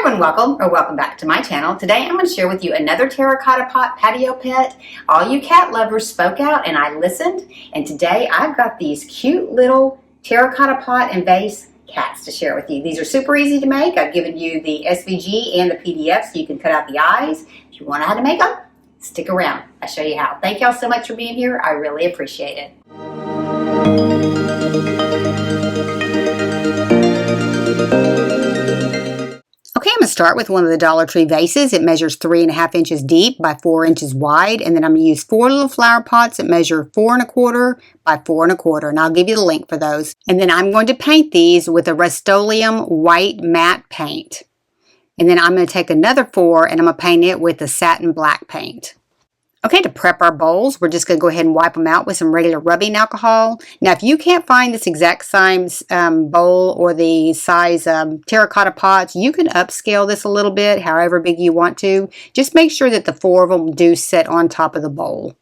everyone, welcome back to my channel. Today I'm going to share with you another terracotta pot patio pet. All you cat lovers spoke out and I listened, and today I've got these cute little terracotta pot and vase cats to share with you. These are super easy to make. I've given you the SVG and the PDF so you can cut out the eyes. If you want to know how to make them, stick around. I'll show you how. Thank y'all so much for being here. I really appreciate it. Okay, I'm going to start with one of the Dollar Tree vases. It measures 3.5 inches deep by 4 inches wide, and then I'm going to use 4 little flower pots that measure 4.25 by 4.25, and I'll give you the link for those. And then I'm going to paint these with a Rust-Oleum white matte paint. And then I'm going to take another 4 and I'm going to paint it with the satin black paint. Okay, to prep our bowls, we're just going to go ahead and wipe them out with some regular rubbing alcohol. Now, if you can't find this exact size bowl or the size terracotta pots, you can upscale this a little bit, however big you want to. Just make sure that the 4 of them do sit on top of the bowl.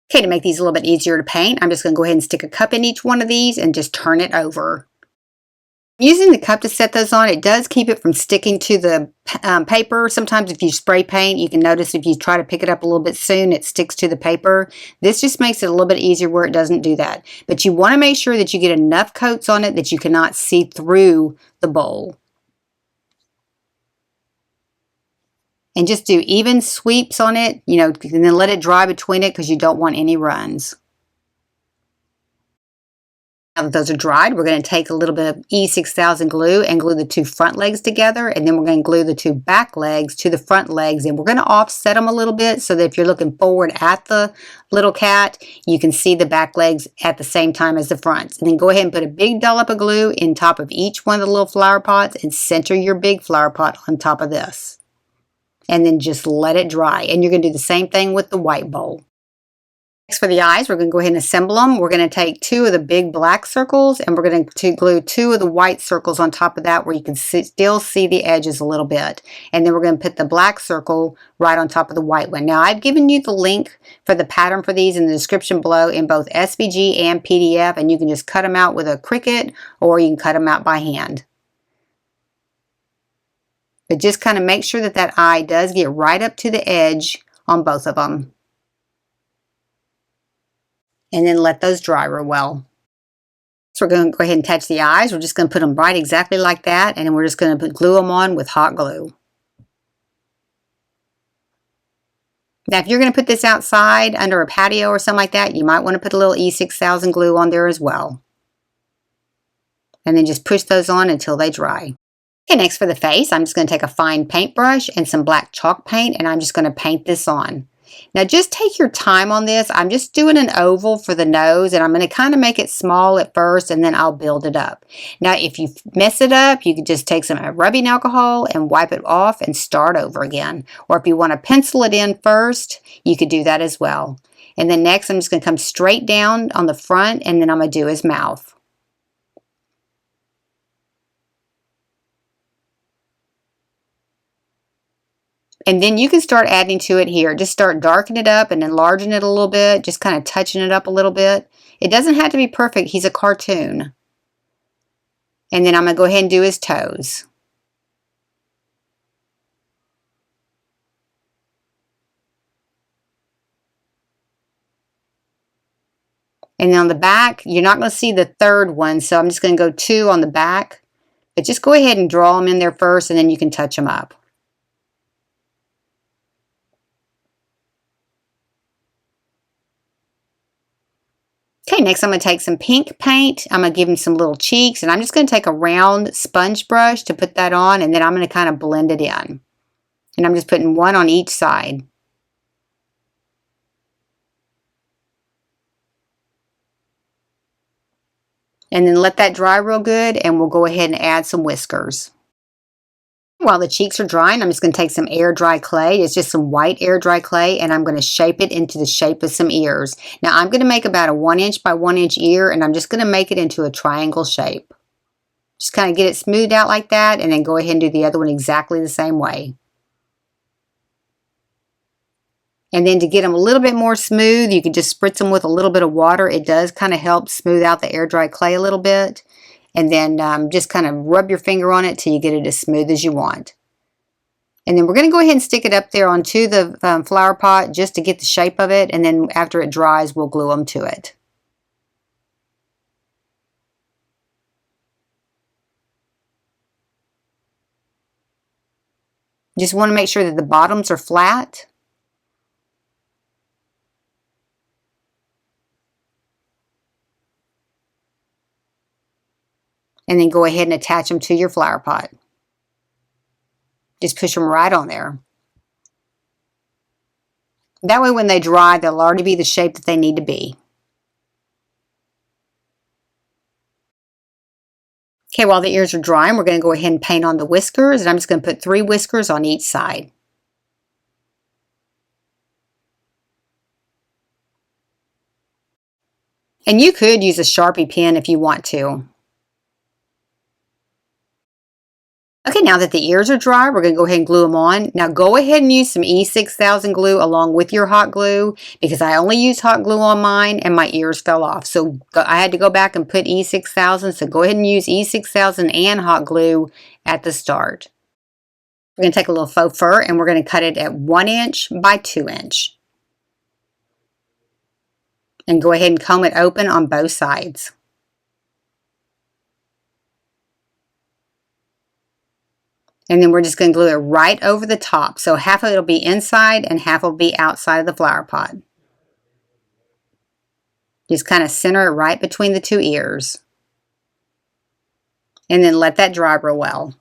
Okay, to make these a little bit easier to paint, I'm just going to go ahead and stick a cup in each one of these and just turn it over. Using the cup to set those on, it does keep it from sticking to the paper. Sometimes if you spray paint, you can notice if you try to pick it up a little bit soon, it sticks to the paper. This just makes it a little bit easier where it doesn't do that. But you want to make sure that you get enough coats on it that you cannot see through the bowl. And just do even sweeps on it, and then let it dry between it because you don't want any runs. Now that those are dried, we're going to take a little bit of E6000 glue and glue the 2 front legs together, and then we're going to glue the 2 back legs to the front legs, and we're going to offset them a little bit so that if you're looking forward at the little cat, you can see the back legs at the same time as the fronts. And then go ahead and put a big dollop of glue in top of each one of the little flower pots and center your big flower pot on top of this. And then just let it dry, and you're going to do the same thing with the white bowl. Next, for the eyes, we're going to go ahead and assemble them. We're going to take 2 of the big black circles and we're going to glue 2 of the white circles on top of that where you can still see the edges a little bit. And then we're going to put the black circle right on top of the white one. Now, I've given you the link for the pattern for these in the description below in both SVG and PDF, and you can just cut them out with a Cricut or you can cut them out by hand. But just kind of make sure that that eye does get right up to the edge on both of them. And then let those dry real well. So we're going to go ahead and attach the eyes. We're just going to put them right exactly like that, and then we're just going to glue them on with hot glue. Now, if you're going to put this outside under a patio or something like that, you might want to put a little E6000 glue on there as well. And then just push those on until they dry. Okay, next for the face, I'm just going to take a fine paintbrush and some black chalk paint, and I'm just going to paint this on. Now, just take your time on this. I'm just doing an oval for the nose, and I'm going to kind of make it small at first, and then I'll build it up. Now, if you mess it up, you can just take some rubbing alcohol and wipe it off and start over again. Or if you want to pencil it in first, you could do that as well. And then next, I'm just going to come straight down on the front, and then I'm going to do his mouth. And then you can start adding to it here. Just start darkening it up and enlarging it a little bit. Just kind of touching it up a little bit. It doesn't have to be perfect. He's a cartoon. And then I'm going to go ahead and do his toes. And then on the back, you're not going to see the third one. So I'm just going to go 2 on the back. But just go ahead and draw them in there first, and then you can touch them up. Okay, next I'm going to take some pink paint. I'm going to give him some little cheeks, and I'm just going to take a round sponge brush to put that on, and then I'm going to kind of blend it in. And I'm just putting 1 on each side. And then let that dry real good, and we'll go ahead and add some whiskers. While the cheeks are drying, I'm just going to take some air dry clay. It's just some white air dry clay, and I'm going to shape it into the shape of some ears. Now, I'm going to make about a 1 inch by 1 inch ear, and I'm just going to make it into a triangle shape. Just kind of get it smoothed out like that, and then go ahead and do the other one exactly the same way. And then to get them a little bit more smooth, you can just spritz them with a little bit of water. It does kind of help smooth out the air dry clay a little bit. And then just kind of rub your finger on it till you get it as smooth as you want. And then we're going to go ahead and stick it up there onto the flower pot just to get the shape of it. And then after it dries, we'll glue them to it. Just want to make sure that the bottoms are flat. And then go ahead and attach them to your flower pot. Just push them right on there. That way when they dry, they'll already be the shape that they need to be. Okay, while the ears are drying, we're going to go ahead and paint on the whiskers. And I'm just going to put 3 whiskers on each side. And you could use a Sharpie pen if you want to. Okay, now that the ears are dry, we're going to go ahead and glue them on. Now go ahead and use some E6000 glue along with your hot glue, because I only used hot glue on mine and my ears fell off. So I had to go back and put E6000, so go ahead and use E6000 and hot glue at the start. We're going to take a little faux fur and we're going to cut it at 1 inch by 2 inch. And go ahead and comb it open on both sides. And then we're just going to glue it right over the top. So half of it will be inside and half will be outside of the flower pot. Just kind of center it right between the 2 ears. And then let that dry real well.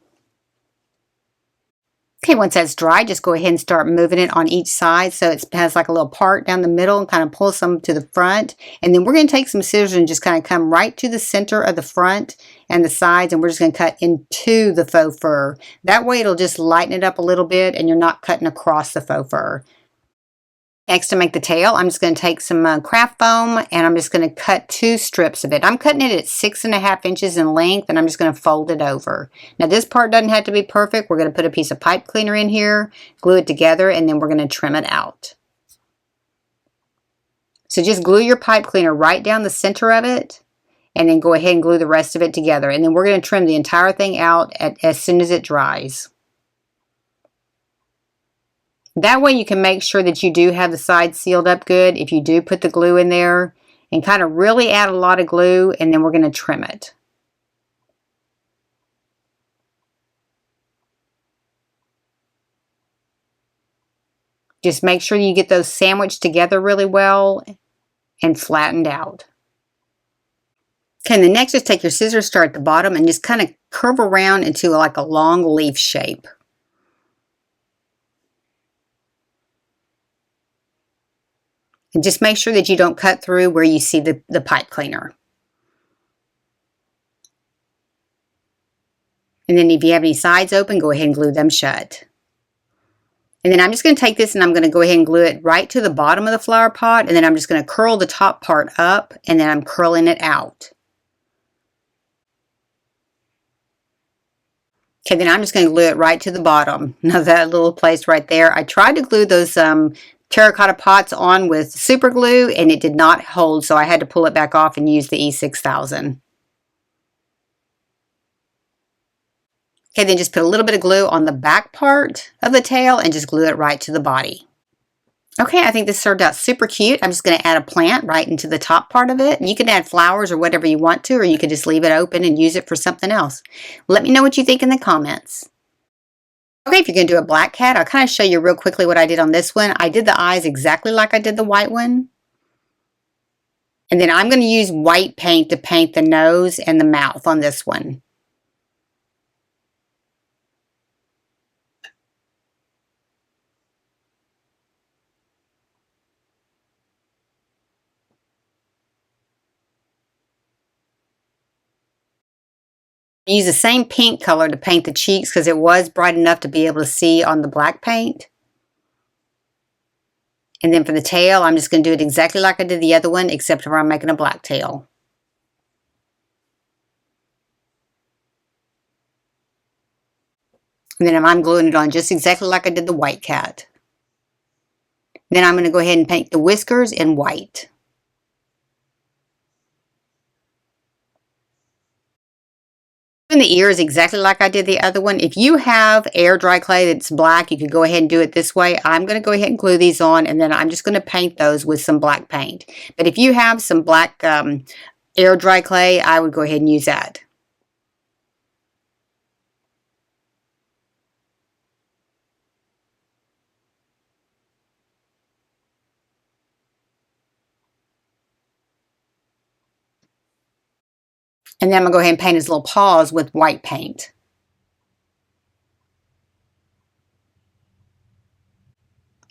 Okay, once that's dry, just go ahead and start moving it on each side so it has like a little part down the middle and kind of pull some to the front. And then we're going to take some scissors and just kind of come right to the center of the front and the sides, and we're just going to cut into the faux fur. That way it'll just lighten it up a little bit and you're not cutting across the faux fur. Next, to make the tail, I'm just going to take some craft foam and I'm just going to cut 2 strips of it. I'm cutting it at 6.5 inches in length and I'm just going to fold it over. Now this part doesn't have to be perfect. We're going to put a piece of pipe cleaner in here, glue it together, and then we're going to trim it out. So just glue your pipe cleaner right down the center of it and then go ahead and glue the rest of it together. And then we're going to trim the entire thing out as soon as it dries. That way you can make sure that you do have the sides sealed up good if you do put the glue in there, and kind of really add a lot of glue, and then we're going to trim it. Just make sure you get those sandwiched together really well and flattened out. Okay, and then next just take your scissors, start at the bottom, and just kind of curve around into like a long leaf shape. And just make sure that you don't cut through where you see the pipe cleaner. And then if you have any sides open, go ahead and glue them shut. And then I'm just going to take this and I'm going to go ahead and glue it right to the bottom of the flower pot. And then I'm just going to curl the top part up and then I'm curling it out. Okay, then I'm just going to glue it right to the bottom. Now that little place right there, I tried to glue those terracotta pots on with super glue and it did not hold, so I had to pull it back off and use the E6000. Okay, then just put a little bit of glue on the back part of the tail and just glue it right to the body. Okay, I think this turned out super cute. I'm just going to add a plant right into the top part of it. You can add flowers or whatever you want to, or you could just leave it open and use it for something else. Let me know what you think in the comments. Okay, if you're going to do a black cat, I'll kind of show you real quickly what I did on this one. I did the eyes exactly like I did the white one. And then I'm going to use white paint to paint the nose and the mouth on this one. Use the same pink color to paint the cheeks because it was bright enough to be able to see on the black paint. And then for the tail, I'm just going to do it exactly like I did the other one, except for I'm making a black tail. And then I'm gluing it on just exactly like I did the white cat. Then I'm going to go ahead and paint the whiskers in white. doing the ears exactly like I did the other one. If you have air dry clay that's black, you could go ahead and do it this way. I'm going to go ahead and glue these on, and then I'm just going to paint those with some black paint. But if you have some black air dry clay, I would go ahead and use that. And then I'm going to go ahead and paint his little paws with white paint.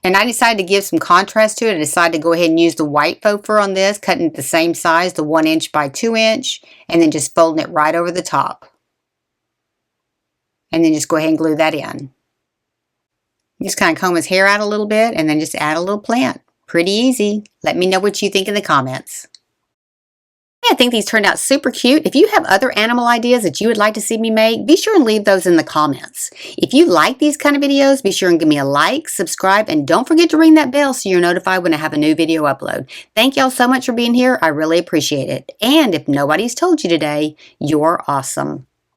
And I decided to give some contrast to it. I decided to go ahead and use the white faux fur on this, cutting it the same size, the 1 inch by 2 inch, and then just folding it right over the top. And then just go ahead and glue that in. Just kind of comb his hair out a little bit and then just add a little plant. Pretty easy. Let me know what you think in the comments. I think these turned out super cute. If you have other animal ideas that you would like to see me make, be sure and leave those in the comments. If you like these kind of videos, be sure and give me a like, subscribe, and don't forget to ring that bell so you're notified when I have a new video upload. Thank y'all so much for being here. I really appreciate it. And if nobody's told you today, you're awesome.